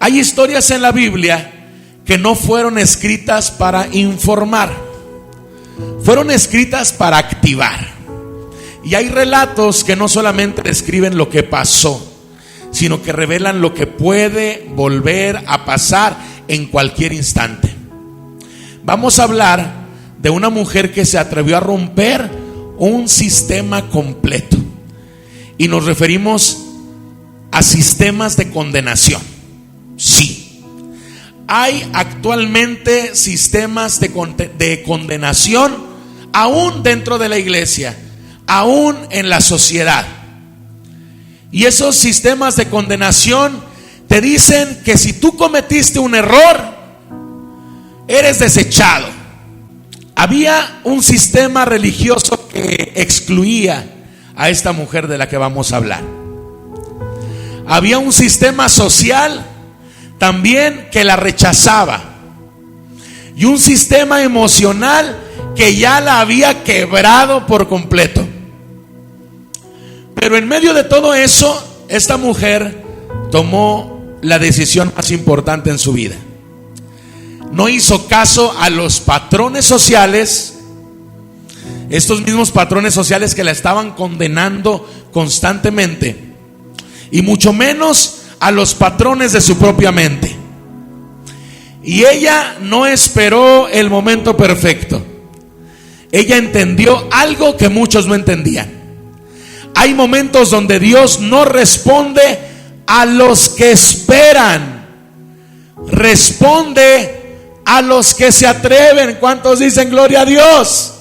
Hay historias en la Biblia que no fueron escritas para informar, fueron escritas para activar. Y hay relatos que no solamente describen lo que pasó, sino que revelan lo que puede volver a pasar en cualquier instante. Vamos a hablar de una mujer que se atrevió a romper un sistema completo. Y nos referimos a sistemas de condenación. Sí, hay actualmente sistemas de condenación, aún dentro de la iglesia, aún en la sociedad. Y esos sistemas de condenación te dicen que si tú cometiste un error, eres desechado. Había un sistema religioso que excluía a esta mujer de la que vamos a hablar. Había un sistema social también que la rechazaba, y un sistema emocional que ya la había quebrado por completo. Pero en medio de todo eso, esta mujer tomó la decisión más importante en su vida. No hizo caso a los patrones sociales, estos mismos patrones sociales que la estaban condenando constantemente, y mucho menos a los patrones de su propia mente. Y ella no esperó el momento perfecto. Ella entendió algo que muchos no entendían. Hay momentos donde Dios no responde a los que esperan, responde a los que se atreven. ¿Cuántos dicen gloria a Dios?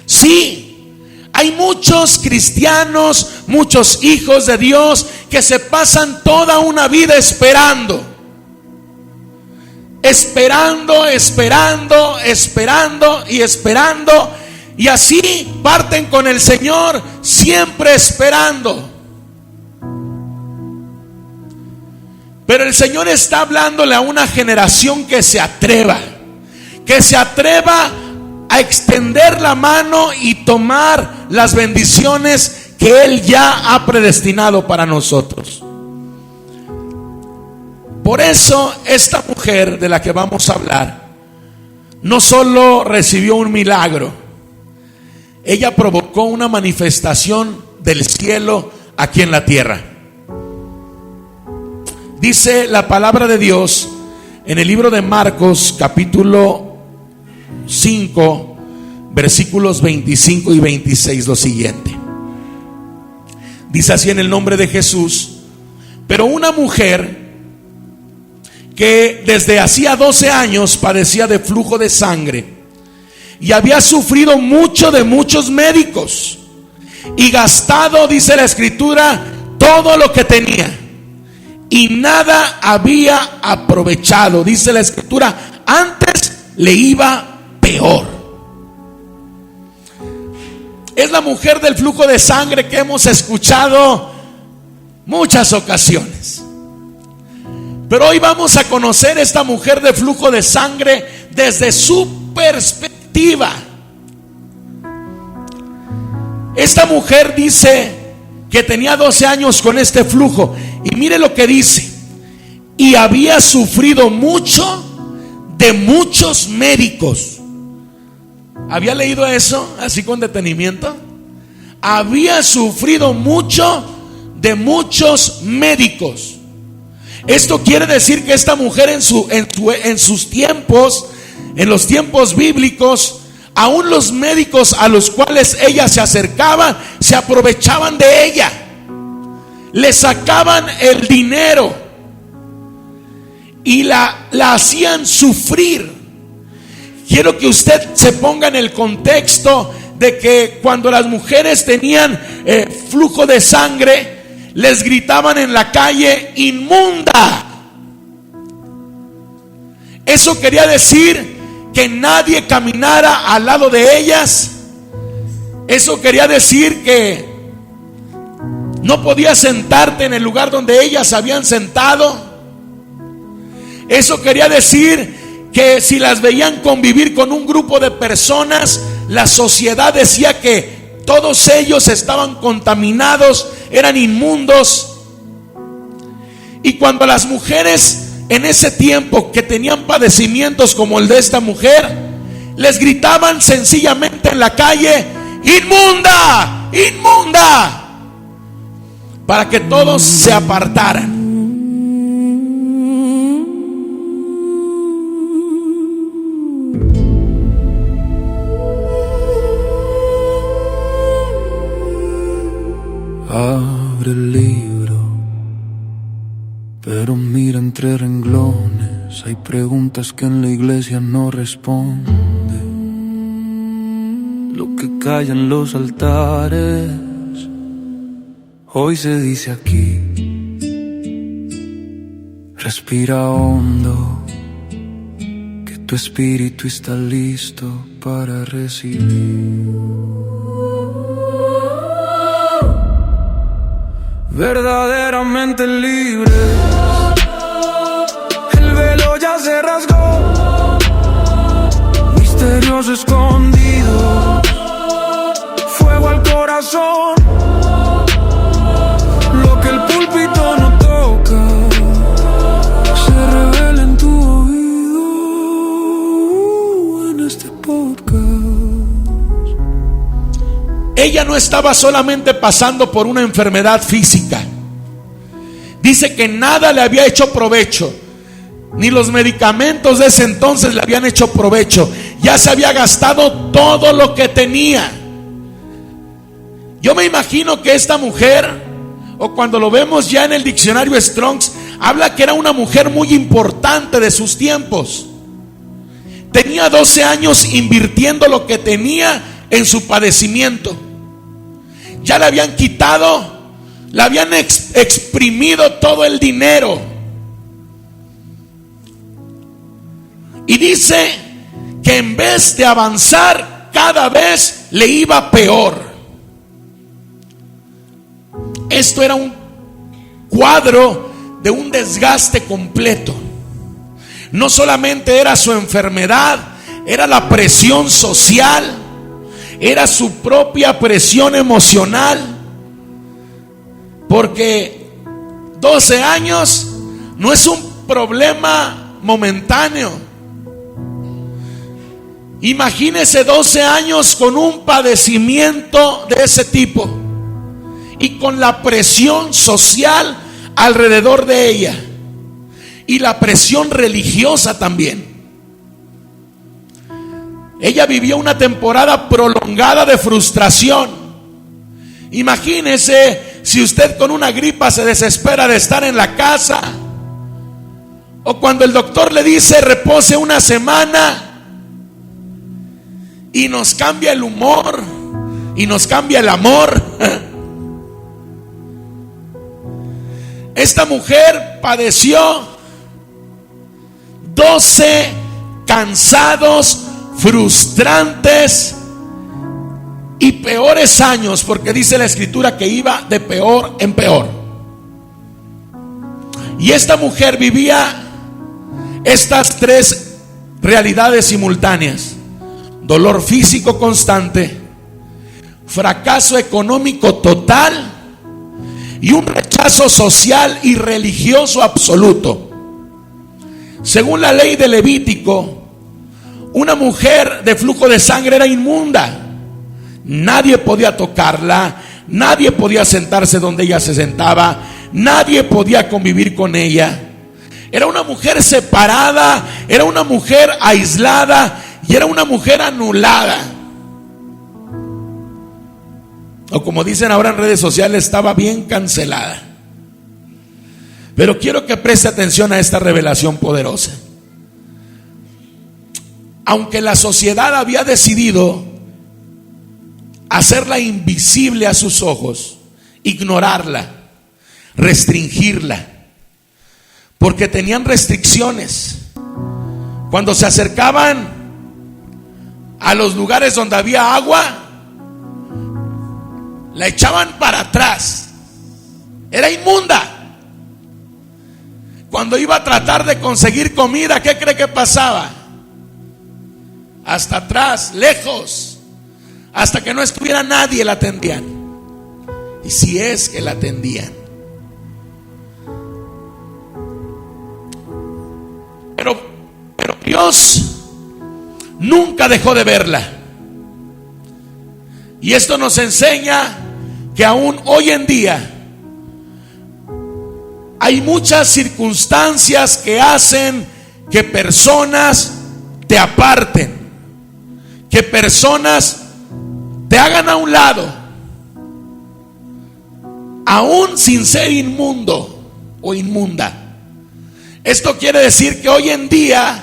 Sí. Hay muchos cristianos, muchos hijos de Dios que se pasan toda una vida esperando, y así parten con el Señor, siempre esperando. Pero el Señor está hablándole a una generación que se atreva a extender la mano y tomar las bendiciones que Él ya ha predestinado para nosotros. Por eso esta mujer de la que vamos a hablar no solo recibió un milagro, ella provocó una manifestación del cielo aquí en la tierra. Dice la palabra de Dios en el libro de Marcos, capítulo 5, versículos 25 y 26, lo siguiente. Dice así en el nombre de Jesús: pero una mujer que desde hacía 12 años padecía de flujo de sangre y había sufrido mucho de muchos médicos y gastado, dice la escritura, todo lo que tenía, y nada había aprovechado. Dice la escritura, antes le iba peor. Es la mujer del flujo de sangre que hemos escuchado muchas ocasiones. Pero hoy vamos a conocer esta mujer de flujo de sangre desde su perspectiva. Esta mujer dice que tenía 12 años con este flujo, y mire lo que dice: y había sufrido mucho de muchos médicos. ¿Había leído eso así con detenimiento? Había sufrido mucho de muchos médicos. Esto quiere decir que esta mujer en sus tiempos, en los tiempos bíblicos, aún los médicos a los cuales ella se acercaba se aprovechaban de ella, le sacaban el dinero y la hacían sufrir. Quiero que usted se ponga en el contexto de que cuando las mujeres tenían flujo de sangre, les gritaban en la calle: inmunda. Eso quería decir que nadie caminara al lado de ellas. Eso quería decir que no podías sentarte en el lugar donde ellas habían sentado. Eso quería decir que si las veían convivir con un grupo de personas, la sociedad decía que todos ellos estaban contaminados, eran inmundos. Y cuando las mujeres en ese tiempo que tenían padecimientos como el de esta mujer, les gritaban sencillamente en la calle: inmunda, inmunda, para que todos se apartaran. Abre el libro, pero mira entre renglones. Hay preguntas que en la iglesia no responde. Lo que callan los altares, hoy se dice aquí. Respira hondo, que tu espíritu está listo para recibir. Verdaderamente libres, el velo ya se rasgó, misterios escondidos, fuego al corazón, lo que el púlpito no toca, se revela en tu oído en este podcast. Ella no estaba solamente pasando por una enfermedad física. Dice que nada le había hecho provecho, ni los medicamentos de ese entonces le habían hecho provecho. Ya se había gastado todo lo que tenía. Yo me imagino que esta mujer, o cuando lo vemos ya en el diccionario Strong's, habla que era una mujer muy importante de sus tiempos. Tenía 12 años invirtiendo lo que tenía en su padecimiento. Ya le habían quitado, le habían exprimido todo el dinero. Y dice que en vez de avanzar, cada vez le iba peor. Esto era un cuadro de un desgaste completo. No solamente era su enfermedad, era la presión social, era su propia presión emocional, porque 12 años no es un problema momentáneo. Imagínese 12 años con un padecimiento de ese tipo y con la presión social alrededor de ella y la presión religiosa también. Ella vivió una temporada prolongada de frustración. Imagínese si usted con una gripa se desespera de estar en la casa, o cuando el doctor le dice repose una semana y nos cambia el humor y nos cambia el amor. Esta mujer padeció 12 cansados, frustrantes y peores años, porque dice la escritura que iba de peor en peor. Y esta mujer vivía estas tres realidades simultáneas: dolor físico constante, fracaso económico total y un rechazo social y religioso absoluto. Según la ley de Levítico, una mujer de flujo de sangre era inmunda. Nadie podía tocarla, nadie podía sentarse donde ella se sentaba, nadie podía convivir con ella. Era una mujer separada, era una mujer aislada y era una mujer anulada. O como dicen ahora en redes sociales, estaba bien cancelada. Pero quiero que preste atención a esta revelación poderosa. Aunque la sociedad había decidido hacerla invisible a sus ojos, ignorarla, restringirla, porque tenían restricciones. Cuando se acercaban a los lugares donde había agua, la echaban para atrás. Era inmunda. Cuando iba a tratar de conseguir comida, ¿qué cree que pasaba? Hasta atrás, lejos, hasta que no estuviera nadie la atendían. Y si es que la atendían. Pero Dios nunca dejó de verla. Y esto nos enseña que aún hoy en día hay muchas circunstancias que hacen que personas te aparten, que personas te hagan a un lado, aún sin ser inmundo o inmunda. Esto quiere decir que hoy en día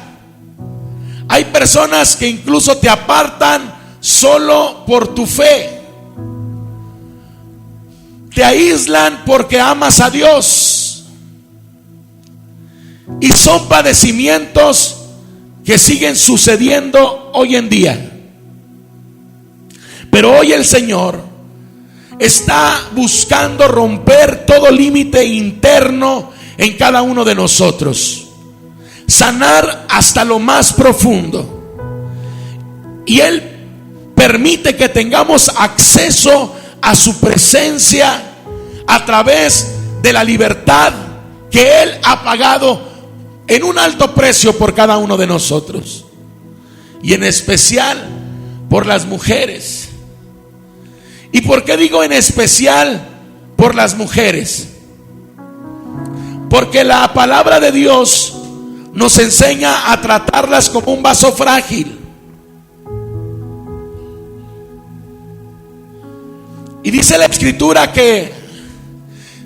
hay personas que incluso te apartan solo por tu fe, te aíslan porque amas a Dios, y son padecimientos que siguen sucediendo hoy en día. Pero hoy el Señor está buscando romper todo límite interno en cada uno de nosotros, sanar hasta lo más profundo. Y Él permite que tengamos acceso a su presencia a través de la libertad que Él ha pagado en un alto precio por cada uno de nosotros, y en especial por las mujeres. ¿Y por qué digo en especial por las mujeres? Porque la palabra de Dios nos enseña a tratarlas como un vaso frágil. Y dice la Escritura que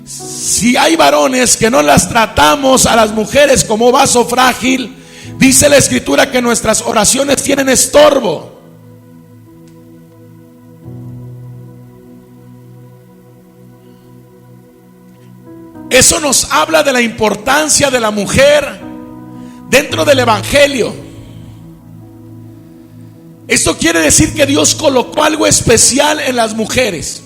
si hay varones que no las tratamos a las mujeres como vaso frágil, dice la Escritura que nuestras oraciones tienen estorbo. Eso nos habla de la importancia de la mujer dentro del Evangelio. Esto quiere decir que Dios colocó algo especial en las mujeres.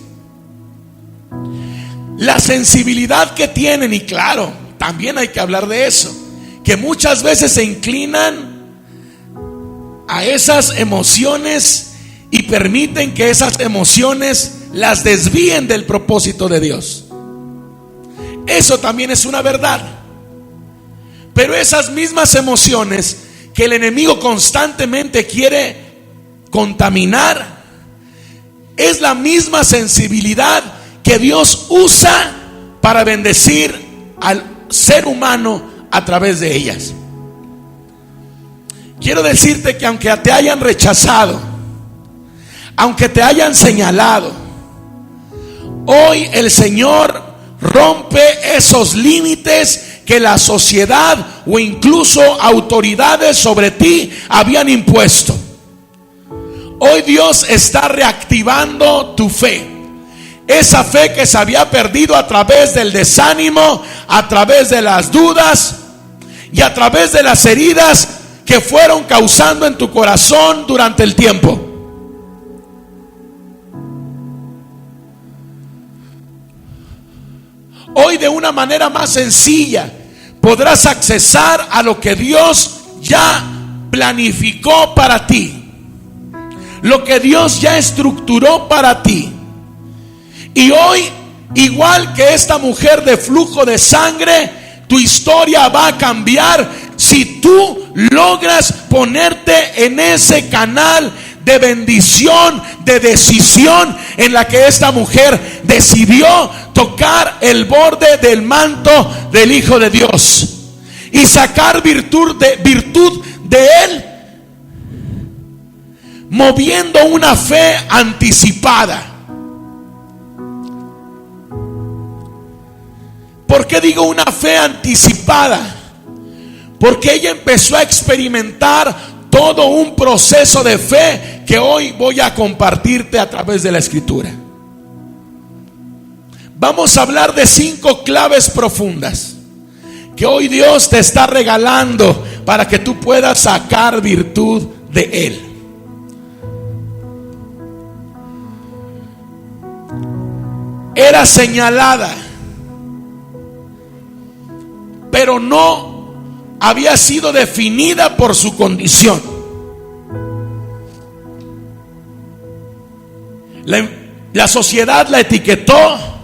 La sensibilidad que tienen, y claro, también hay que hablar de eso, que muchas veces se inclinan a esas emociones y permiten que esas emociones las desvíen del propósito de Dios. Eso también es una verdad. Pero esas mismas emociones que el enemigo constantemente quiere contaminar, es la misma sensibilidad que Dios usa para bendecir al ser humano a través de ellas. Quiero decirte que aunque te hayan rechazado, aunque te hayan señalado, hoy el Señor rompe esos límites que la sociedad o incluso autoridades sobre ti habían impuesto. Hoy Dios está reactivando tu fe. Esa fe que se había perdido a través del desánimo, a través de las dudas y a través de las heridas que fueron causando en tu corazón durante el tiempo. Hoy, de una manera más sencilla, podrás accesar a lo que Dios ya planificó para ti, lo que Dios ya estructuró para ti. Y hoy, igual que esta mujer de flujo de sangre, tu historia va a cambiar si tú logras ponerte en ese canal de bendición, de decisión, en la que esta mujer decidió tocar el borde del manto del Hijo de Dios y sacar virtud de Él, moviendo una fe anticipada. ¿Por qué digo una fe anticipada? Porque ella empezó a experimentar todo un proceso de fe que hoy voy a compartirte a través de la Escritura. Vamos a hablar de 5 claves profundas que hoy Dios te está regalando para que tú puedas sacar virtud de Él. Era señalada, pero no había sido definida por su condición. La sociedad la etiquetó.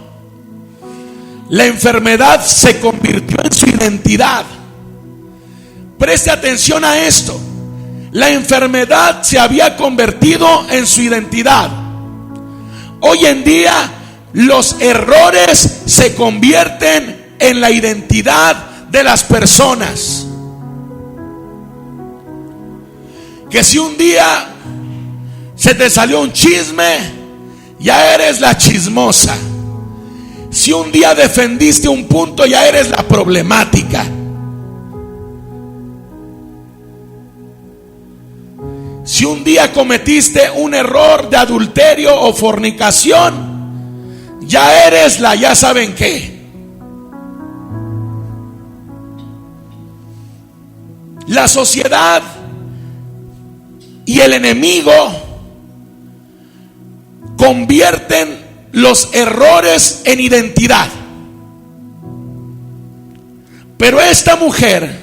La enfermedad se convirtió en su identidad. Preste atención a esto. La enfermedad se había convertido en su identidad. Hoy en día los errores se convierten en la identidad de las personas. Que si un día se te salió un chisme, ya eres la chismosa. Si un día defendiste un punto, ya eres la problemática. Si un día cometiste un error de adulterio o fornicación, ya eres la ya saben qué. La sociedad y el enemigo convierten los errores en identidad. Pero esta mujer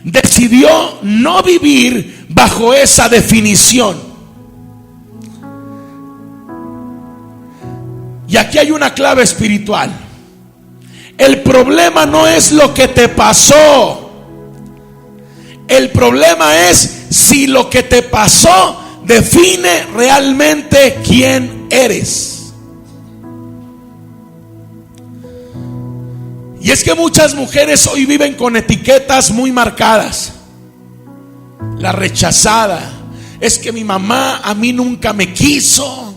decidió no vivir bajo esa definición. Y aquí hay una clave espiritual. El problema no es lo que te pasó. El problema es si lo que te pasó define realmente quién eres. Y es que muchas mujeres hoy viven con etiquetas muy marcadas. La rechazada. Es que mi mamá a mí nunca me quiso.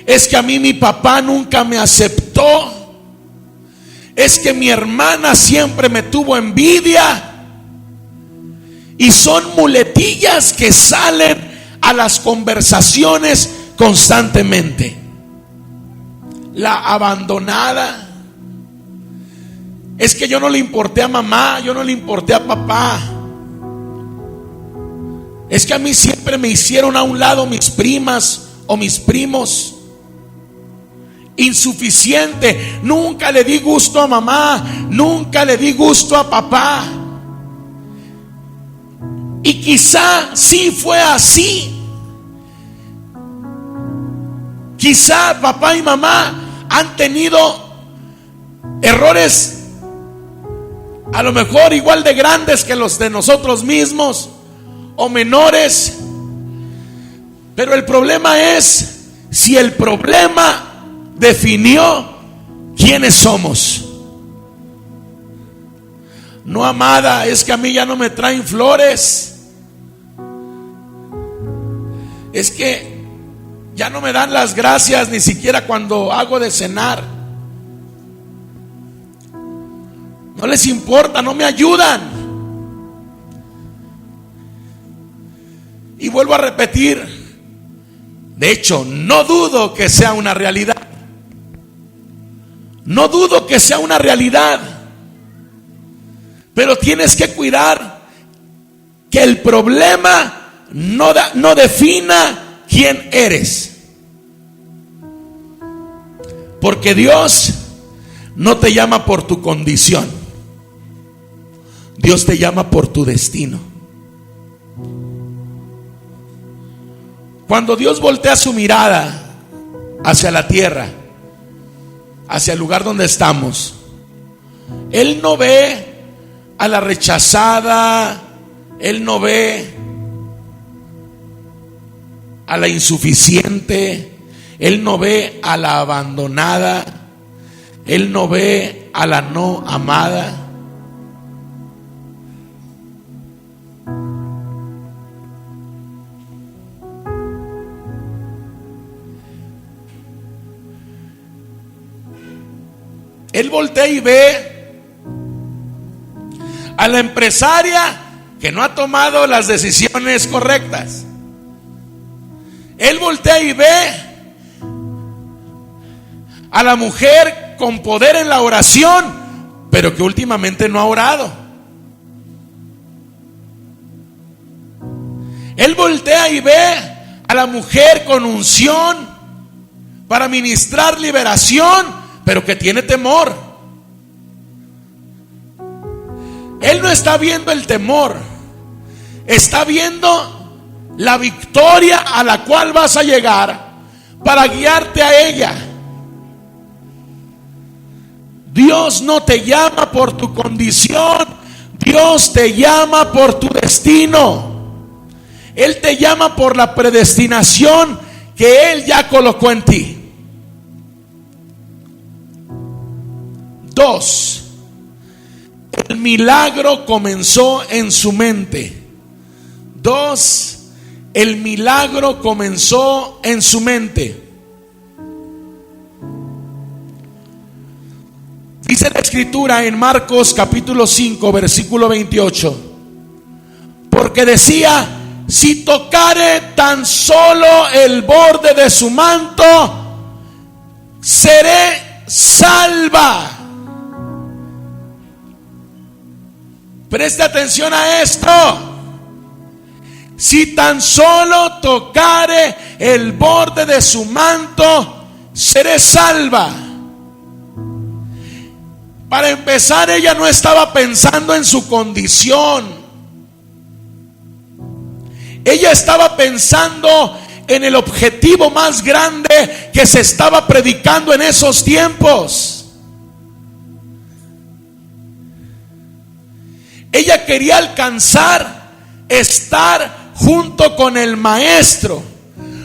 Es que a mí mi papá nunca me aceptó. Es que mi hermana siempre me tuvo envidia. Y son muletillas que salen a las conversaciones constantemente. La abandonada. Es que yo no le importé a mamá, yo no le importé a papá. Es que a mí siempre me hicieron a un lado mis primas o mis primos. Insuficiente, nunca le di gusto a mamá, nunca le di gusto a papá. Y quizá sí fue así. Quizá papá y mamá han tenido errores a lo mejor igual de grandes que los de nosotros mismos o menores. Pero el problema es si el problema definió quiénes somos. No, amada, es que a mí ya no me traen flores. Es que ya no me dan las gracias ni siquiera cuando hago de cenar. No les importa, no me ayudan. Y vuelvo a repetir, de hecho, no dudo que sea una realidad. No dudo que sea una realidad. Pero tienes que cuidar que el problema no defina quién eres. Porque Dios no te llama por tu condición. Dios te llama por tu destino. Cuando Dios voltea su mirada hacia la tierra, hacia el lugar donde estamos, Él no ve a la rechazada, Él no ve a la insuficiente, Él no ve a la abandonada, Él no ve a la no amada. Él voltea y ve a la empresaria que no ha tomado las decisiones correctas. Él voltea y ve a la mujer con poder en la oración, pero que últimamente no ha orado. Él voltea y ve a la mujer con unción para ministrar liberación, pero que tiene temor. Él no está viendo el temor, está viendo la victoria a la cual vas a llegar para guiarte a ella. Dios no te llama por tu condición, Dios Dios te llama por tu destino. Él te llama por la predestinación que Él ya colocó en ti. 2. El milagro comenzó en su mente. 2. El milagro comenzó en su mente. Dice la escritura en Marcos capítulo 5 versículo 28. Porque decía: si tocare tan solo el borde de su manto, seré salva. Preste atención a esto. Si tan solo tocare el borde de su manto, seré salva. Para empezar, ella no estaba pensando en su condición. Ella estaba pensando en el objetivo más grande que se estaba predicando en esos tiempos. Ella quería alcanzar estar junto con el Maestro,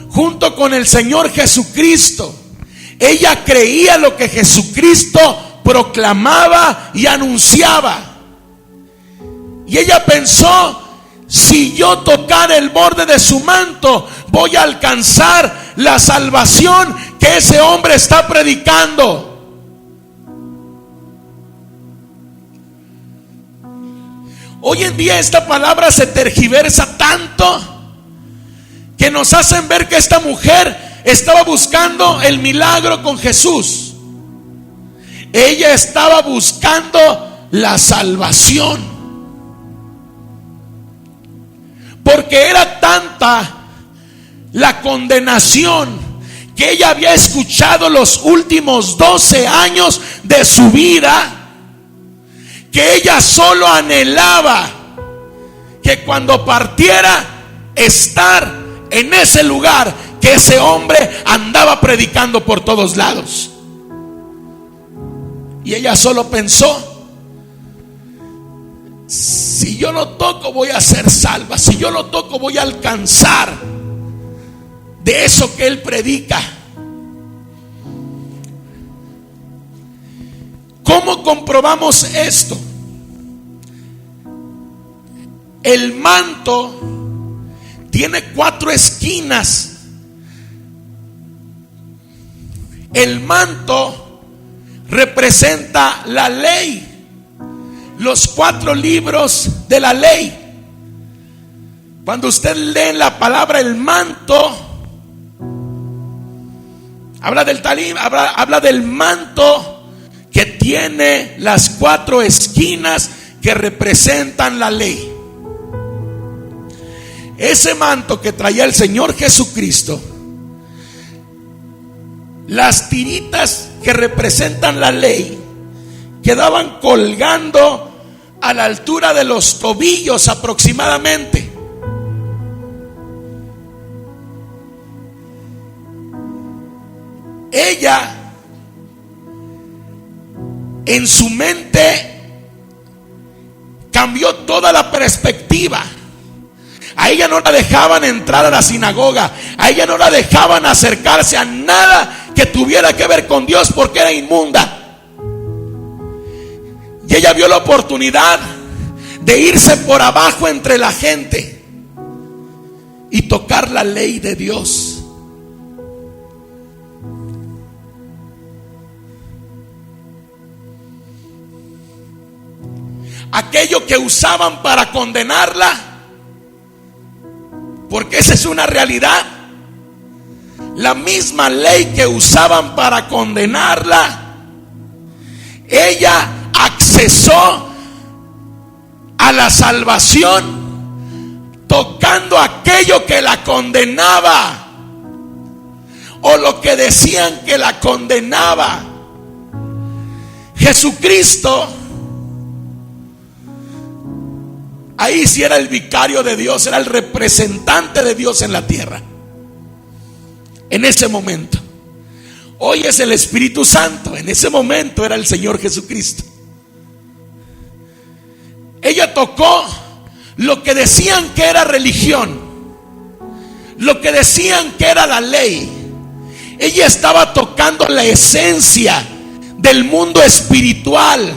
junto con el Señor Jesucristo. Ella creía lo que Jesucristo proclamaba y anunciaba. Y ella pensó: si yo tocar el borde de su manto, voy a alcanzar la salvación que ese hombre está predicando. Hoy en día esta palabra se tergiversa tanto que nos hacen ver que esta mujer estaba buscando el milagro con Jesús. Ella estaba buscando la salvación, porque era tanta la condenación que ella había escuchado los últimos 12 años de su vida, que ella solo anhelaba que cuando partiera estar en ese lugar que ese hombre andaba predicando por todos lados. Y ella solo pensó: si yo lo toco voy a ser salva, si yo lo toco voy a alcanzar de eso que él predica. ¿Cómo comprobamos esto? El manto tiene 4 esquinas. El manto representa la ley, los 4 libros de la ley. Cuando usted lee la palabra el manto, habla del talim, habla del manto que tiene las 4 esquinas que representan la ley. Ese manto que traía el Señor Jesucristo, las tiritas que representan la ley quedaban colgando a la altura de los tobillos aproximadamente. Ella en su mente cambió toda la perspectiva. A ella no la dejaban entrar a la sinagoga, a ella no la dejaban acercarse a nada que tuviera que ver con Dios, porque era inmunda. Y ella vio la oportunidad de irse por abajo entre la gente y tocar la ley de Dios. Aquello que usaban para condenarla, porque esa es una realidad. La misma ley que usaban para condenarla, ella accesó a la salvación tocando aquello que la condenaba, o lo que decían que la condenaba. Jesucristo, ahí sí era el vicario de Dios, era el representante de Dios en la tierra en ese momento. Hoy es el Espíritu Santo, en ese momento era el Señor Jesucristo. Ella tocó lo que decían que era religión, lo que decían que era la ley. Ella estaba tocando la esencia del mundo espiritual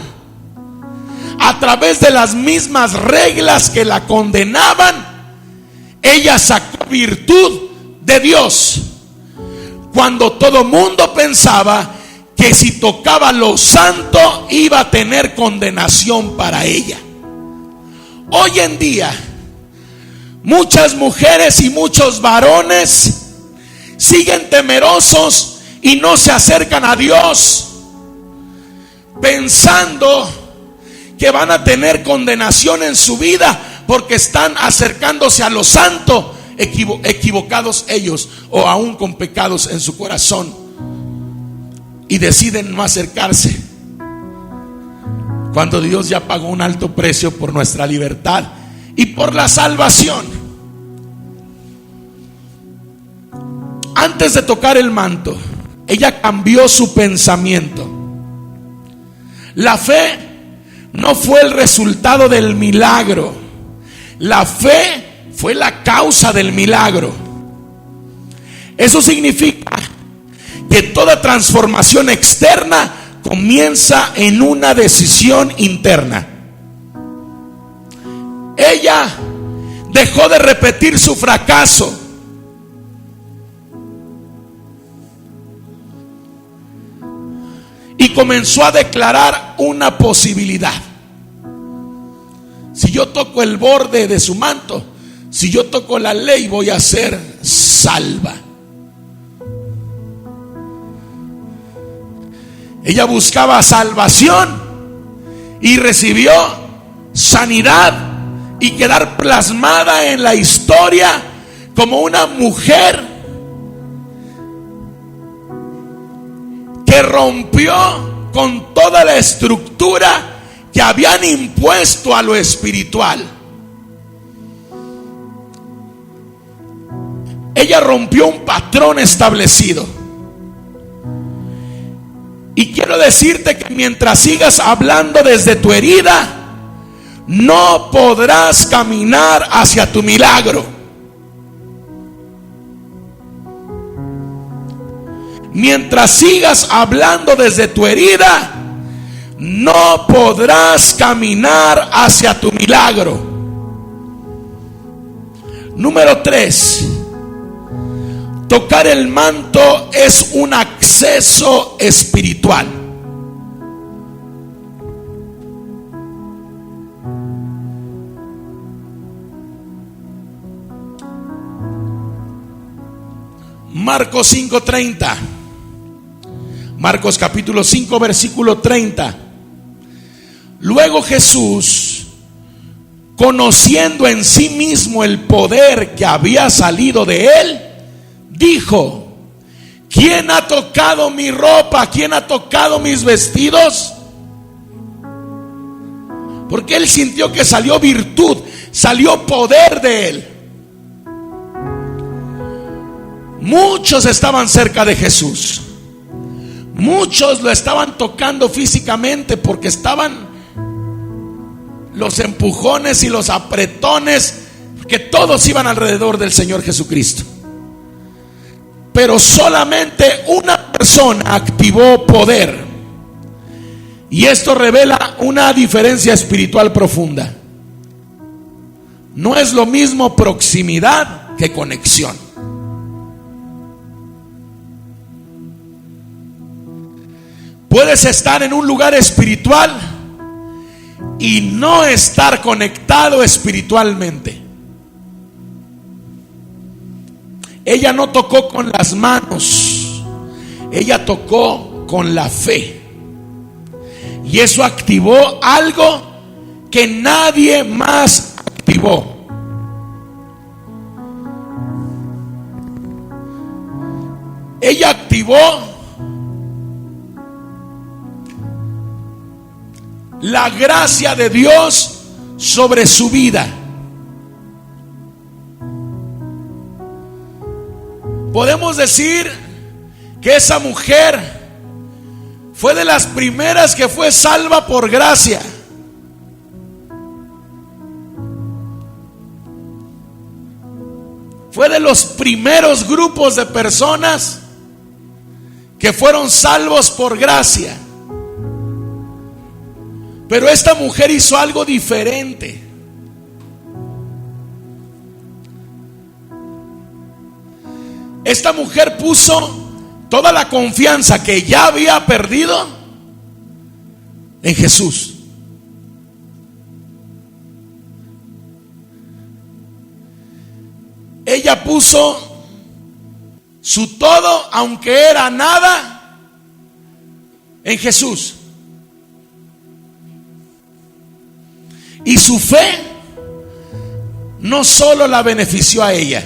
a través de las mismas reglas que la condenaban. Ella sacó virtud de Dios cuando todo mundo pensaba que si tocaba lo santo iba a tener condenación para ella. Hoy en día muchas mujeres y muchos varones siguen temerosos y no se acercan a Dios, pensando que van a tener condenación en su vida porque están acercándose a lo santo, equivocados ellos o aún con pecados en su corazón, y deciden no acercarse cuando Dios ya pagó un alto precio por nuestra libertad y por la salvación. Antes de tocar el manto, ella cambió su pensamiento. La fe no fue el resultado del milagro. La fe fue la causa del milagro. Eso significa que toda transformación externa comienza en una decisión interna. Ella dejó de repetir su fracaso y comenzó a declarar una posibilidad. Si yo toco el borde de su manto, si yo toco la ley, voy a ser salva. Ella buscaba salvación y recibió sanidad y quedar plasmada en la historia como una mujer que rompió con toda la estructura que habían impuesto a lo espiritual. Ella rompió un patrón establecido. Y quiero decirte que mientras sigas hablando desde tu herida, no podrás caminar hacia tu milagro. Mientras sigas hablando desde tu herida, no podrás caminar hacia tu milagro. Número 3. Tocar el manto es un acceso espiritual. Marcos 5:30. Marcos capítulo 5 versículo 30. Luego Jesús, conociendo en sí mismo el poder que había salido de él, dijo: ¿quién ha tocado mi ropa? ¿Quién ha tocado mis vestidos? Porque él sintió que salió virtud, salió poder de él. Muchos estaban cerca de Jesús. Muchos lo estaban tocando físicamente porque estaban los empujones y los apretones, que todos iban alrededor del Señor Jesucristo. Pero solamente una persona activó poder. Y esto revela una diferencia espiritual profunda. No es lo mismo proximidad que conexión. Puedes estar en un lugar espiritual y no estar conectado espiritualmente. Ella no tocó con las manos, ella tocó con la fe. Y eso activó algo que nadie más activó. Ella activó la gracia de Dios sobre su vida. Podemos decir que esa mujer fue de las primeras que fue salva por gracia. fue de los primeros grupos de personas que fueron salvos por gracia. Pero esta mujer hizo algo diferente. Esta mujer puso toda la confianza que ya había perdido en Jesús. Ella puso su todo, aunque era nada, en Jesús. Y su fe no solo la benefició a ella,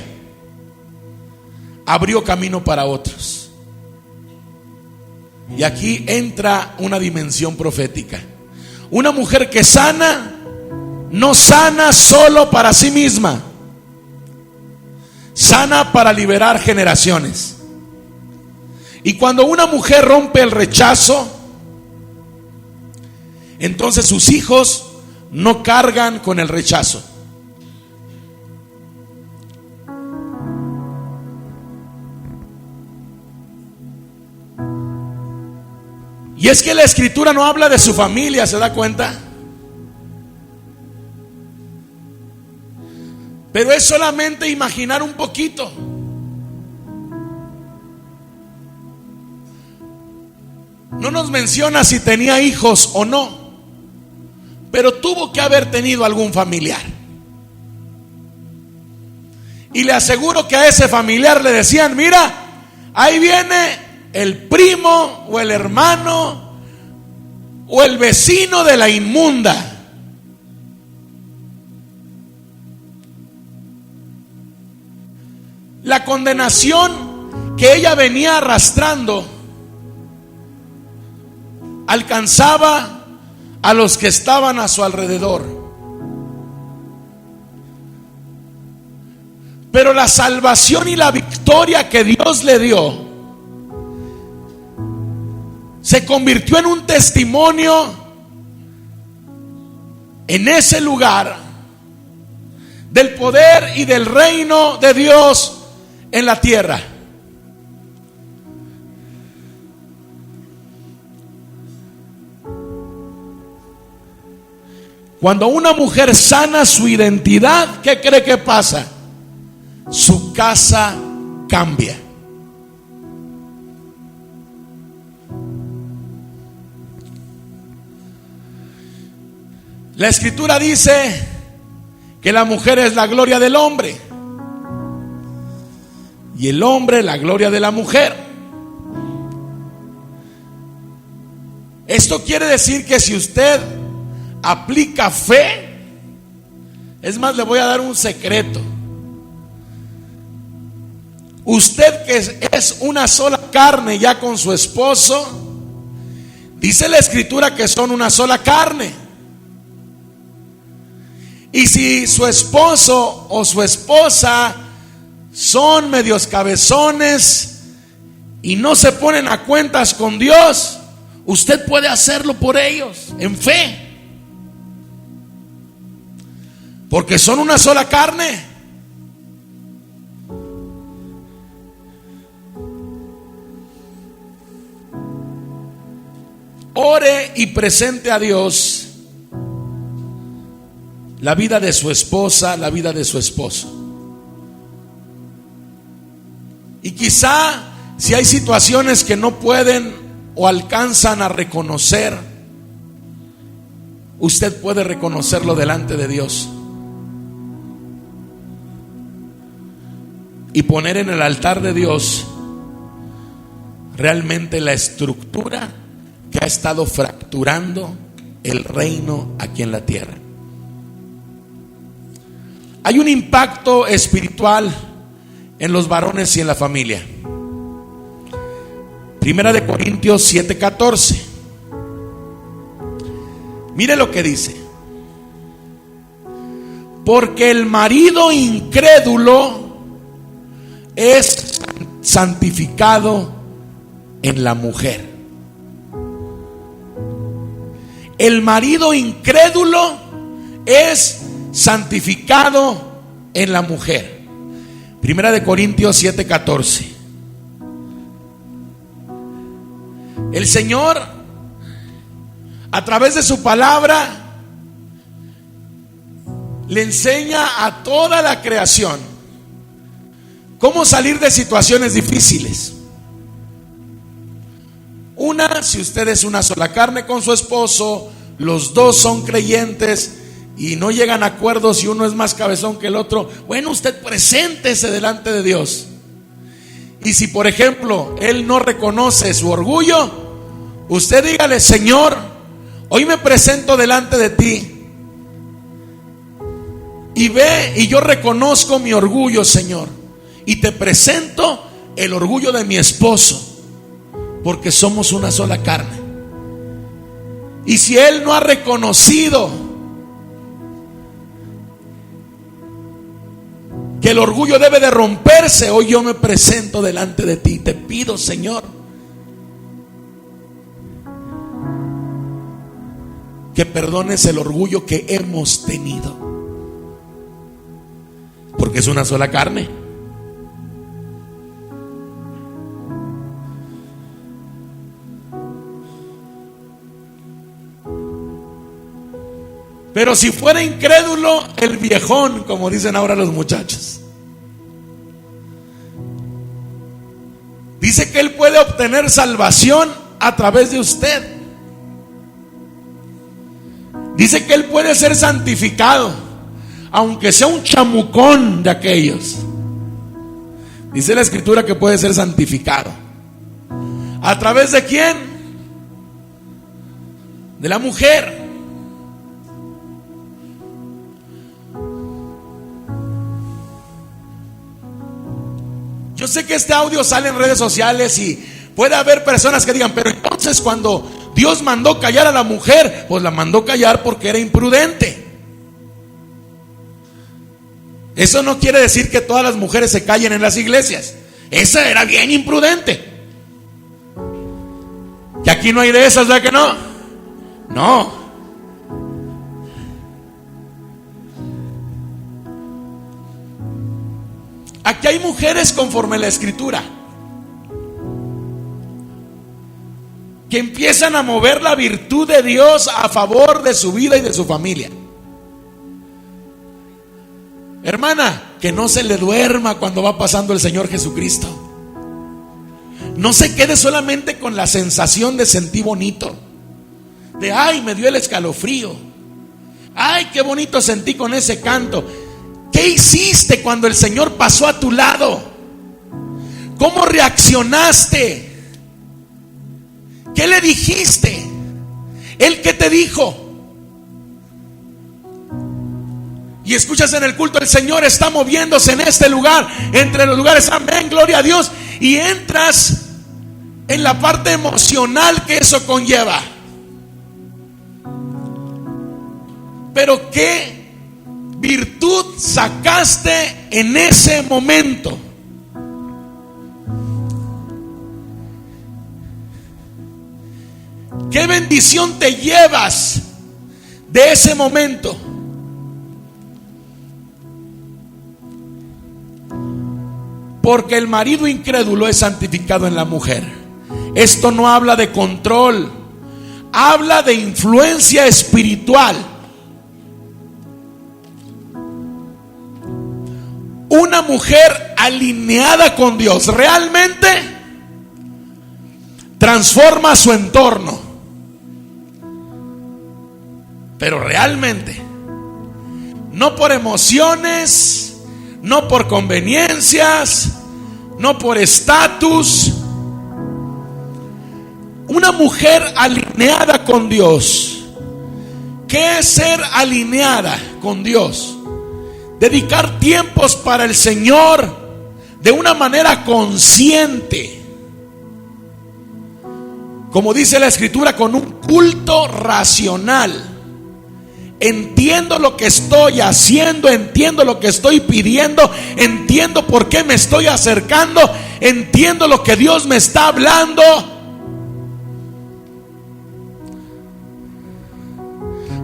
abrió camino para otros. Y aquí entra una dimensión profética. Una mujer que sana, no sana solo para sí misma, sana para liberar generaciones. Y cuando una mujer rompe el rechazo, entonces sus hijos no cargan con el rechazo. Y es que la escritura no habla de su familia, ¿se da cuenta? Pero es solamente imaginar un poquito. No nos menciona si tenía hijos o no, pero tuvo que haber tenido algún familiar. Y le aseguro que a ese familiar le decían: mira, ahí viene el primo o el hermano o el vecino de la inmunda. La condenación que ella venía arrastrando alcanzaba a los que estaban a su alrededor. Pero la salvación y la victoria que Dios le dio se convirtió en un testimonio en ese lugar del poder y del reino de Dios en la tierra. Cuando una mujer sana su identidad, ¿qué cree que pasa? Su casa cambia. La escritura dice que la mujer es la gloria del hombre y el hombre la gloria de la mujer. Esto quiere decir que si usted aplica fe, es más, le voy a dar un secreto. Usted que es una sola carne ya con su esposo, dice la escritura que son una sola carne. Y si su esposo o su esposa son medios cabezones y no se ponen a cuentas con Dios, usted puede hacerlo por ellos en fe, porque son una sola carne. Ore y presente a Dios la vida de su esposa, la vida de su esposo. Y quizá si hay situaciones que no pueden o alcanzan a reconocer, usted puede reconocerlo delante de Dios y poner en el altar de Dios realmente la estructura que ha estado fracturando el reino aquí en la tierra. Hay un impacto espiritual en los varones y en la familia. Primera de Corintios 7:14. Mire lo que dice: porque el marido incrédulo es santificado en la mujer. El marido incrédulo es santificado en la mujer. Primera de Corintios 7:14. El Señor, a través de su palabra, le enseña a toda la creación cómo salir de situaciones difíciles. Una, si usted es una sola carne con su esposo, los dos son creyentes y no llegan a acuerdos y uno es más cabezón que el otro, bueno, usted preséntese delante de Dios. Y si por ejemplo él no reconoce su orgullo, usted dígale: Señor, hoy me presento delante de ti y ve, y yo reconozco mi orgullo, Señor, y te presento el orgullo de mi esposo, porque somos una sola carne. Y si él no ha reconocido que el orgullo debe de romperse, hoy yo me presento delante de ti. Te pido, Señor, que perdones el orgullo que hemos tenido, porque es una sola carne. Pero si fuera incrédulo, el viejón, como dicen ahora los muchachos, dice que él puede obtener salvación a través de usted. Dice que él puede ser santificado, aunque sea un chamucón de aquellos. Dice la Escritura que puede ser santificado. ¿A través de quién? De la mujer. Yo sé que este audio sale en redes sociales y puede haber personas que digan: pero entonces cuando Dios mandó callar a la mujer, pues la mandó callar porque era imprudente. Eso no quiere decir que todas las mujeres se callen en las iglesias. Esa era bien imprudente. Que aquí no hay de esas, ¿verdad que no? No. Aquí hay mujeres conforme a la Escritura que empiezan a mover la virtud de Dios a favor de su vida y de su familia. Hermana, que no se le duerma cuando va pasando el Señor Jesucristo. No se quede solamente con la sensación de sentir bonito, de ay, me dio el escalofrío, ay, qué bonito sentí con ese canto. ¿Qué hiciste cuando el Señor pasó a tu lado? ¿Cómo reaccionaste? ¿Qué le dijiste? ¿Él qué te dijo? Y escuchas en el culto: el Señor está moviéndose en este lugar, entre los lugares, amén, gloria a Dios. Y entras en la parte emocional que eso conlleva. Pero ¿qué virtud sacaste en ese momento? ¿Qué bendición te llevas de ese momento? Porque el marido incrédulo es santificado en la mujer. Esto no habla de control, habla de influencia espiritual. Una mujer alineada con Dios realmente transforma su entorno. Pero realmente, no por emociones, no por conveniencias, no por estatus. Una mujer alineada con Dios. ¿Qué es ser alineada con Dios? Dedicar tiempos para el Señor de una manera consciente. Como dice la Escritura, con un culto racional. Entiendo lo que estoy haciendo, entiendo lo que estoy pidiendo, entiendo por qué me estoy acercando, entiendo lo que Dios me está hablando.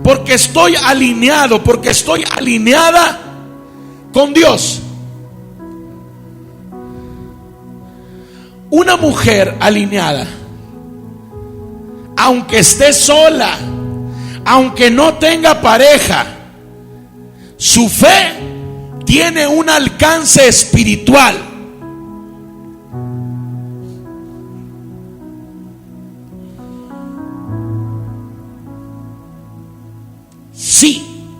Porque estoy alineado, porque estoy alineada con Dios. Una mujer alineada, aunque esté sola, aunque no tenga pareja, su fe tiene un alcance espiritual. Sí,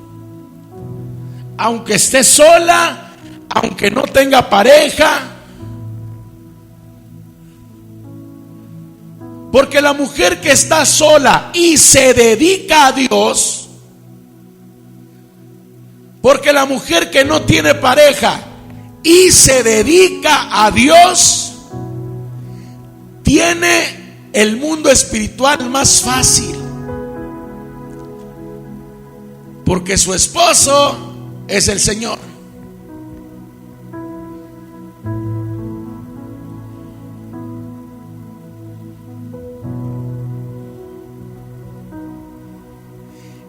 aunque esté sola, aunque no tenga pareja. Porque la mujer que está sola y se dedica a Dios, porque la mujer que no tiene pareja y se dedica a Dios, tiene el mundo espiritual más fácil. Porque su esposo es el Señor.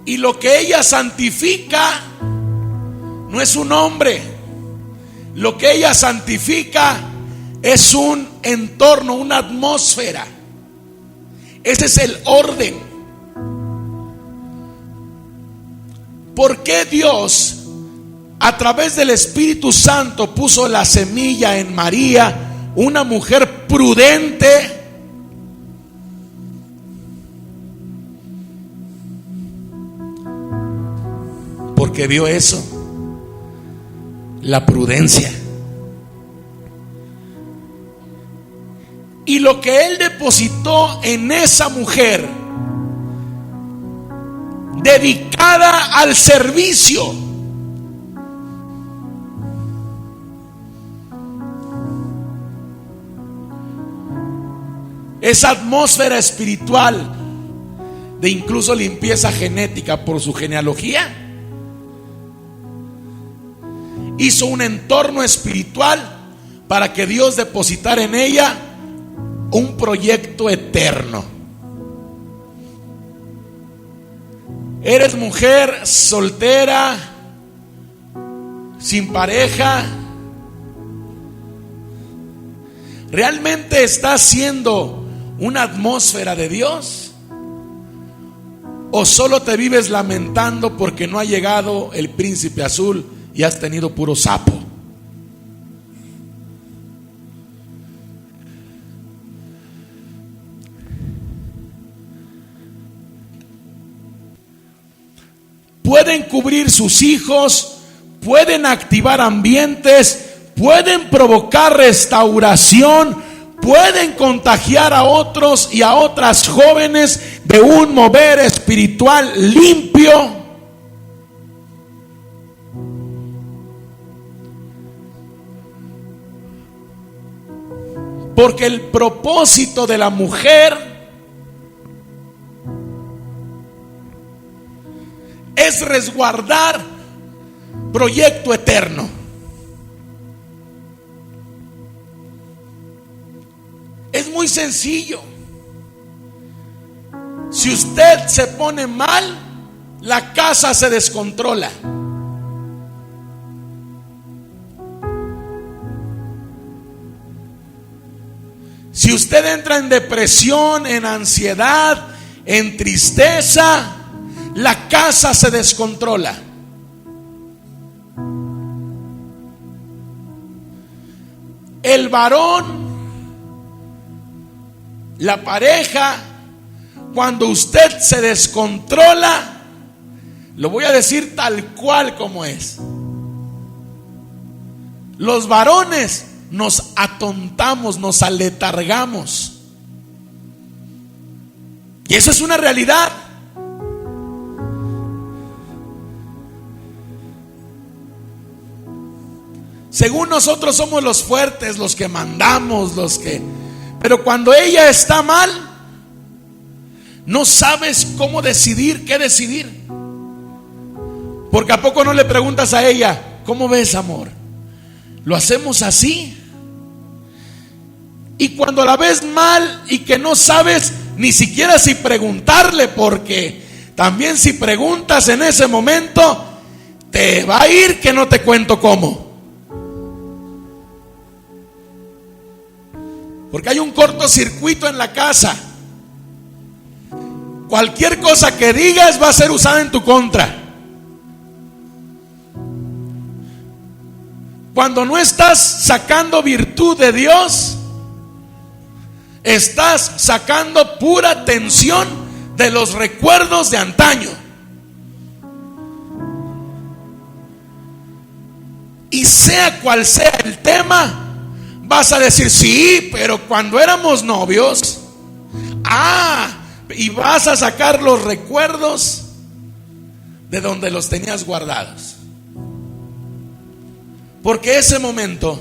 Y lo que ella santifica no es un hombre. Lo que ella santifica es un entorno, una atmósfera. Ese es el orden. ¿Por qué Dios a través del Espíritu Santo puso la semilla en María, una mujer prudente? Porque vio eso, la prudencia. Y lo que Él depositó en esa mujer, dedicada al servicio, esa atmósfera espiritual de incluso limpieza genética por su genealogía, hizo un entorno espiritual para que Dios depositara en ella un proyecto eterno. Eres mujer soltera, sin pareja. ¿Realmente estás siendo una atmósfera de Dios? ¿O solo te vives lamentando porque no ha llegado el príncipe azul y has tenido puro sapo? Pueden cubrir sus hijos, pueden activar ambientes, pueden provocar restauración, pueden contagiar a otros y a otras jóvenes de un mover espiritual limpio. Porque el propósito de la mujer es resguardar proyecto eterno. Es muy sencillo. Si usted se pone mal, la casa se descontrola. Si usted entra en depresión, en ansiedad, en tristeza, la casa se descontrola. El varón, la pareja, cuando usted se descontrola, lo voy a decir tal cual como es. Los varones nos atontamos, nos aletargamos. Y eso es una realidad. Según nosotros somos los fuertes, los que mandamos, pero cuando ella está mal, no sabes cómo decidir, qué decidir. Porque ¿a poco no le preguntas a ella, ¿cómo ves, amor? ¿Lo hacemos así? Y cuando la ves mal y que no sabes ni siquiera si preguntarle, porque también si preguntas en ese momento, te va a ir que no te cuento cómo. Porque hay un cortocircuito en la casa. Cualquier cosa que digas va a ser usada en tu contra. Cuando no estás sacando virtud de Dios, estás sacando pura tensión de los recuerdos de antaño. Y sea cual sea el tema, vas a decir: sí, pero cuando éramos novios, y vas a sacar los recuerdos de donde los tenías guardados. Porque ese momento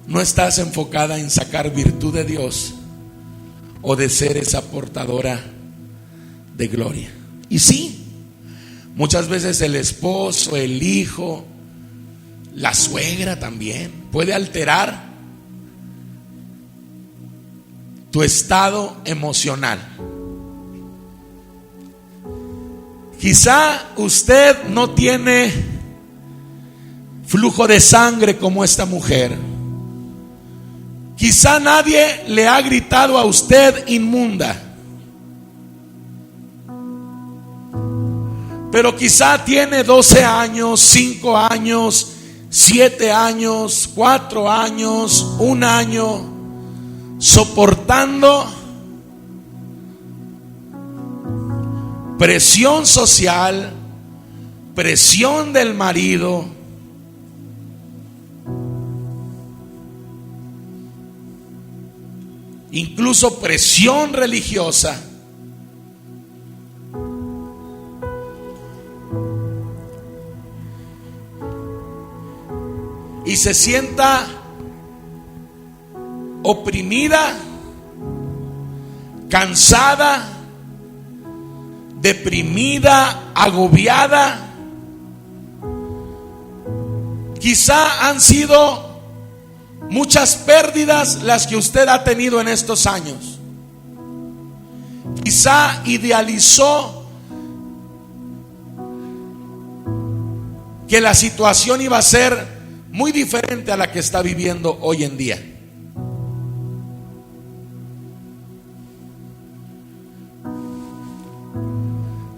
no estás enfocada en sacar virtud de Dios o de ser esa portadora de gloria. Y sí, muchas veces el esposo, el hijo, la suegra también puede alterar tu estado emocional. Quizá usted no tiene flujo de sangre como esta mujer. Quizá nadie le ha gritado a usted inmunda. Pero quizá tiene 12 años, 5 años, 7 años, 4 años, 1 año, soportando presión social, presión del marido, incluso presión religiosa. Y se sienta oprimida, cansada, deprimida, agobiada. Quizá han sido muchas pérdidas las que usted ha tenido en estos años. Quizá idealizó que la situación iba a ser muy diferente a la que está viviendo hoy en día.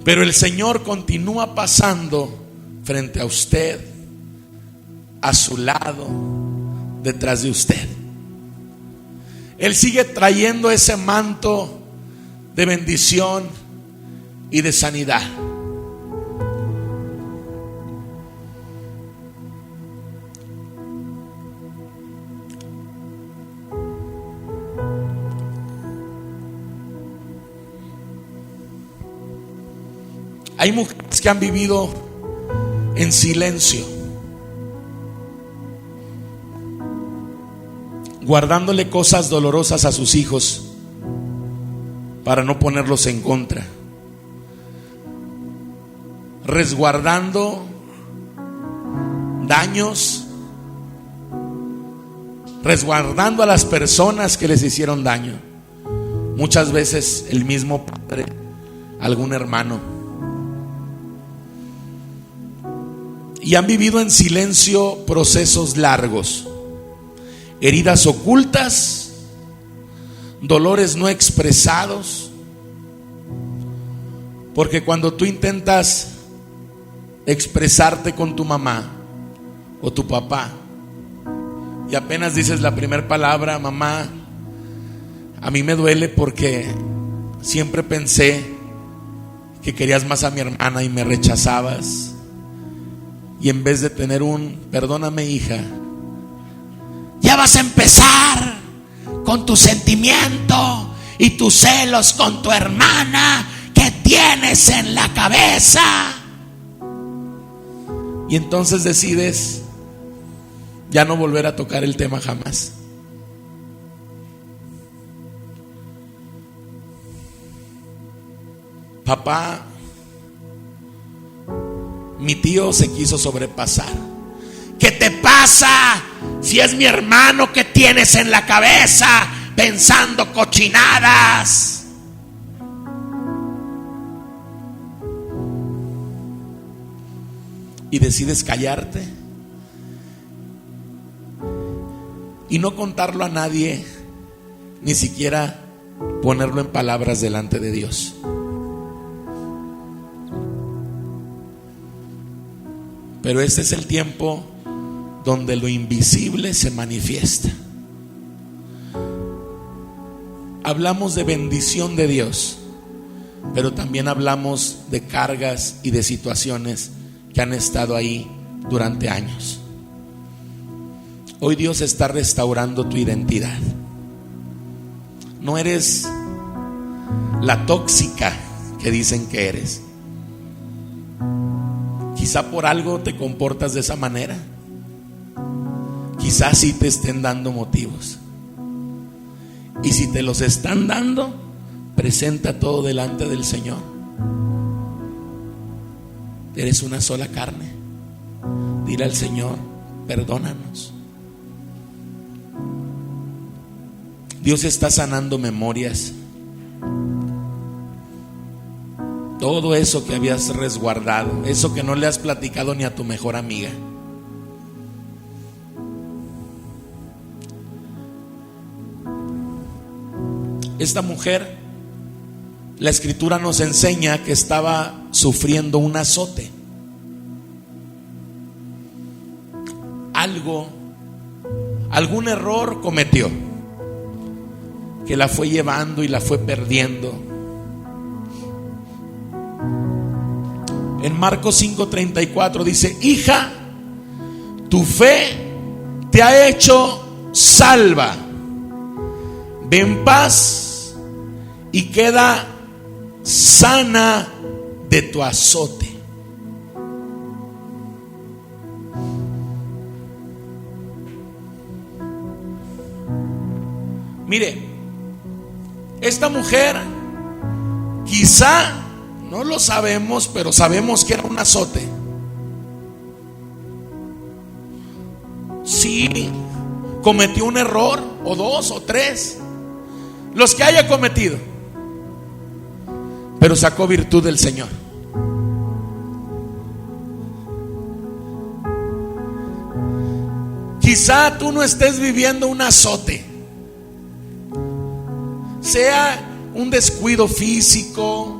Pero el Señor continúa pasando frente a usted, a su lado, detrás de usted. Él sigue trayendo ese manto de bendición y de sanidad. Hay mujeres que han vivido en silencio, guardándole cosas dolorosas a sus hijos para no ponerlos en contra, resguardando daños, resguardando a las personas que les hicieron daño. Muchas veces el mismo padre, algún hermano. Y han vivido en silencio procesos largos, heridas ocultas, dolores no expresados. Porque cuando tú intentas expresarte con tu mamá o tu papá y apenas dices la primera palabra: mamá, a mí me duele porque siempre pensé que querías más a mi hermana y me rechazabas. Y en vez de tener perdóname, hija, ya vas a empezar con tu sentimiento y tus celos con tu hermana que tienes en la cabeza. Y entonces decides ya no volver a tocar el tema jamás. Papá, mi tío se quiso sobrepasar. ¿Qué te pasa si es mi hermano que tienes en la cabeza pensando cochinadas? Y decides callarte. y no contarlo a nadie, ni siquiera ponerlo en palabras delante de Dios. Pero este es el tiempo donde lo invisible se manifiesta. Hablamos de bendición de Dios, pero también hablamos de cargas y de situaciones que han estado ahí durante años. Hoy Dios está restaurando tu identidad. No eres la tóxica que dicen que eres. Quizá por algo te comportas de esa manera. Quizás sí te estén dando motivos. Y si te los están dando, presenta todo delante del Señor. Eres una sola carne. Dile al Señor: perdónanos. Dios está sanando memorias. Todo eso que habías resguardado, eso que no le has platicado ni a tu mejor amiga. Esta mujer, la Escritura nos enseña que estaba sufriendo un azote. Algún error cometió que la fue llevando y la fue perdiendo. En Marcos 5:34 dice: hija, tu fe te ha hecho salva. Ve en paz y queda sana de tu azote. Mire, esta mujer, quizá no lo sabemos, pero sabemos que era un azote. Sí, cometió un error, o dos, o tres, los que haya cometido, pero sacó virtud del Señor. Quizá tú no estés viviendo un azote, sea un descuido físico,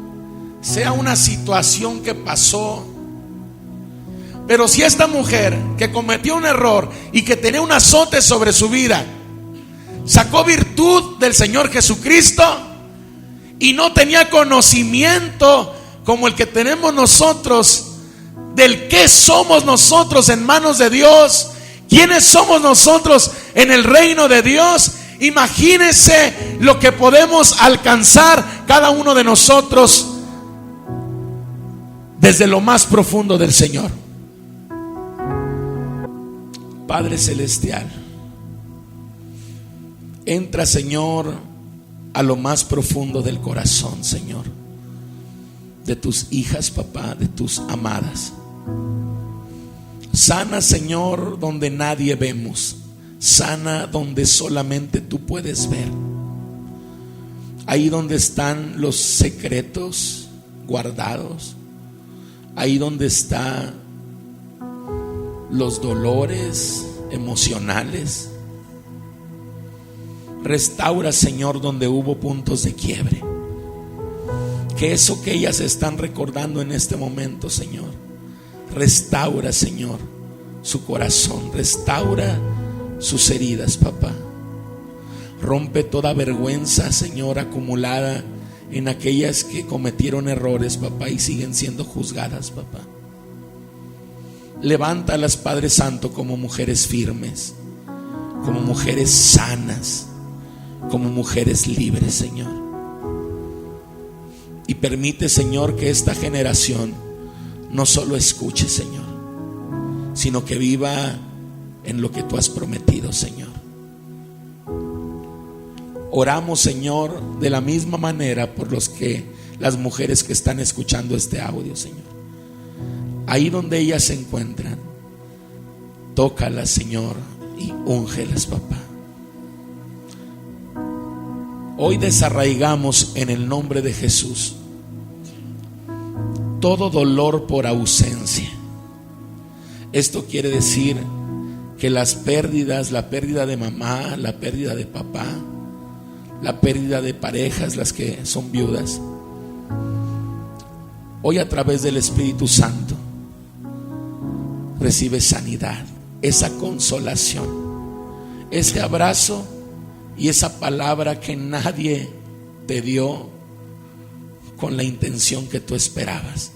sea una situación que pasó. Pero si esta mujer que cometió un error y que tenía un azote sobre su vida, sacó virtud del Señor Jesucristo y no tenía conocimiento como el que tenemos nosotros del qué somos nosotros en manos de Dios, quiénes somos nosotros en el reino de Dios, imagínense lo que podemos alcanzar cada uno de nosotros desde lo más profundo del Señor. Padre Celestial, entra, Señor, a lo más profundo del corazón, Señor, de tus hijas, papá, de tus amadas. Sana, Señor, donde nadie vemos. Sana donde solamente tú puedes ver. Ahí donde están los secretos guardados. Ahí donde están los dolores emocionales. Restaura, Señor, donde hubo puntos de quiebre. Que eso que ellas están recordando en este momento, Señor, restaura, Señor, su corazón. Restaura sus heridas, papá. Rompe toda vergüenza, Señor, acumulada en aquellas que cometieron errores, papá, y siguen siendo juzgadas, papá. Levántalas, Padre Santo, como mujeres firmes, como mujeres sanas, como mujeres libres, Señor. Y permite, Señor, que esta generación no solo escuche, Señor, sino que viva en lo que tú has prometido, Señor. Oramos, Señor, de la misma manera por las mujeres que están escuchando este audio, Señor. Ahí donde ellas se encuentran, tócalas, Señor, y úngelas, papá. Hoy desarraigamos en el nombre de Jesús todo dolor por ausencia. Esto quiere decir que las pérdidas, la pérdida de mamá, la pérdida de papá, la pérdida de parejas, las que son viudas, hoy a través del Espíritu Santo recibe sanidad, esa consolación, ese abrazo y esa palabra que nadie te dio con la intención que tú esperabas.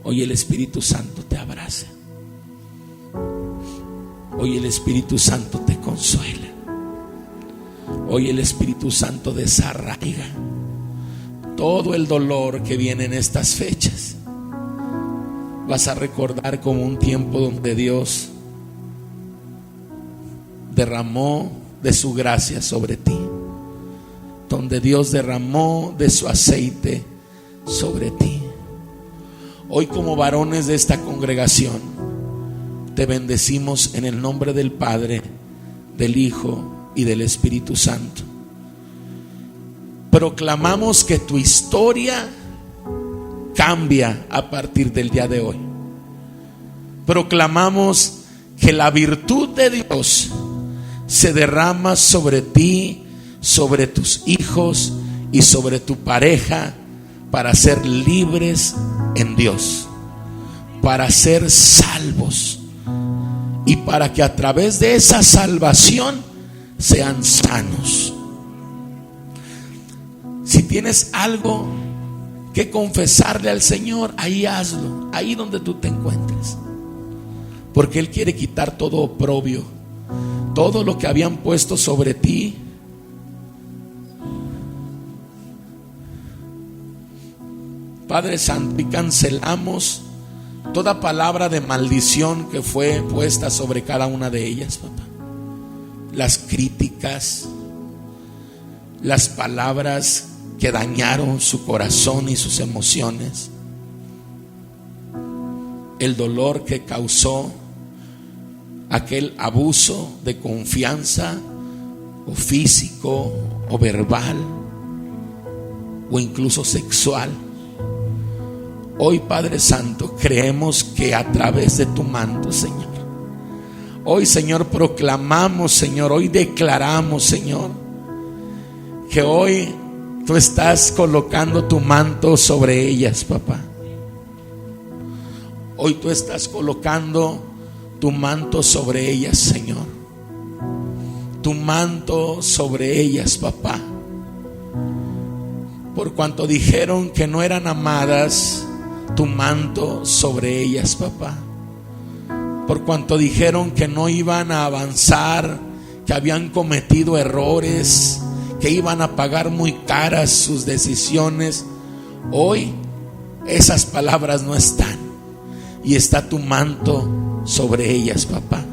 Hoy el Espíritu Santo te abraza. Hoy el Espíritu Santo te consuela. Hoy el Espíritu Santo desarraiga todo el dolor que viene en estas fechas. Vas a recordar como un tiempo donde Dios derramó de su gracia sobre ti, donde Dios derramó de su aceite sobre ti. Hoy, como varones de esta congregación, te bendecimos en el nombre del Padre, del Hijo y del Espíritu Santo. Proclamamos que tu historia cambia a partir del día de hoy. Proclamamos que la virtud de Dios se derrama sobre ti, sobre tus hijos y sobre tu pareja, para ser libres en Dios, para ser salvos y para que a través de esa salvación sean sanos. Si tienes algo que confesarle al Señor, ahí hazlo, ahí donde tú te encuentres, porque Él quiere quitar todo oprobio, todo lo que habían puesto sobre ti. Padre Santo, y cancelamos toda palabra de maldición que fue puesta sobre cada una de ellas, papá. Las críticas, las palabras que dañaron su corazón y sus emociones, el dolor que causó aquel abuso de confianza, o físico, o verbal, o incluso sexual. Hoy, Padre Santo, creemos que a través de tu manto, Señor, hoy, Señor, proclamamos, Señor, hoy declaramos, Señor, que hoy tú estás colocando tu manto sobre ellas, papá. Hoy tú estás colocando tu manto sobre ellas, Señor. Tu manto sobre ellas, papá. Por cuanto dijeron que no eran amadas, tu manto sobre ellas, papá. Por cuanto dijeron que no iban a avanzar, que habían cometido errores, que iban a pagar muy caras sus decisiones, hoy esas palabras no están, y está tu manto sobre ellas, papá.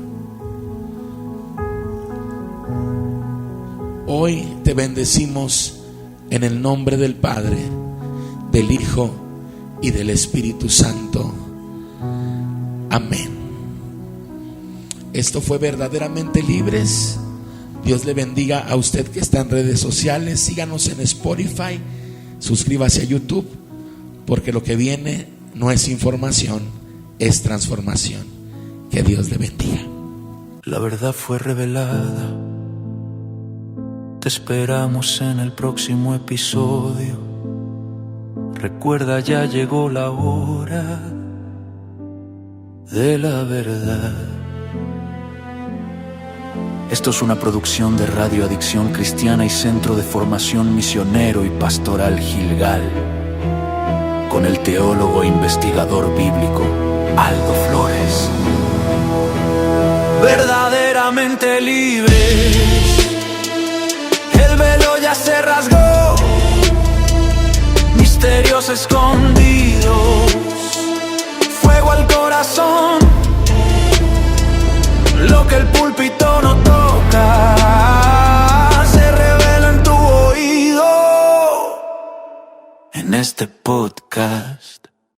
Hoy te bendecimos en el nombre del Padre, del Hijo y del Espíritu Santo. Amén. Esto fue Verdaderamente Libres. Dios le bendiga a usted que está en redes sociales. Síganos en Spotify, suscríbase a YouTube, porque lo que viene no es información, es transformación. Que Dios le bendiga. La verdad fue revelada. Te esperamos en el próximo episodio. Recuerda, ya llegó la hora de la verdad. Esto es una producción de Radio Adicción Cristiana y Centro de Formación Misionero y Pastoral Gilgal, con el teólogo e investigador bíblico Aldo Flores. Verdaderamente libres, el velo ya se rasgó, misterios escondidos, fuego al corazón, lo que el púlpito no toca se revela en tu oído. En este podcast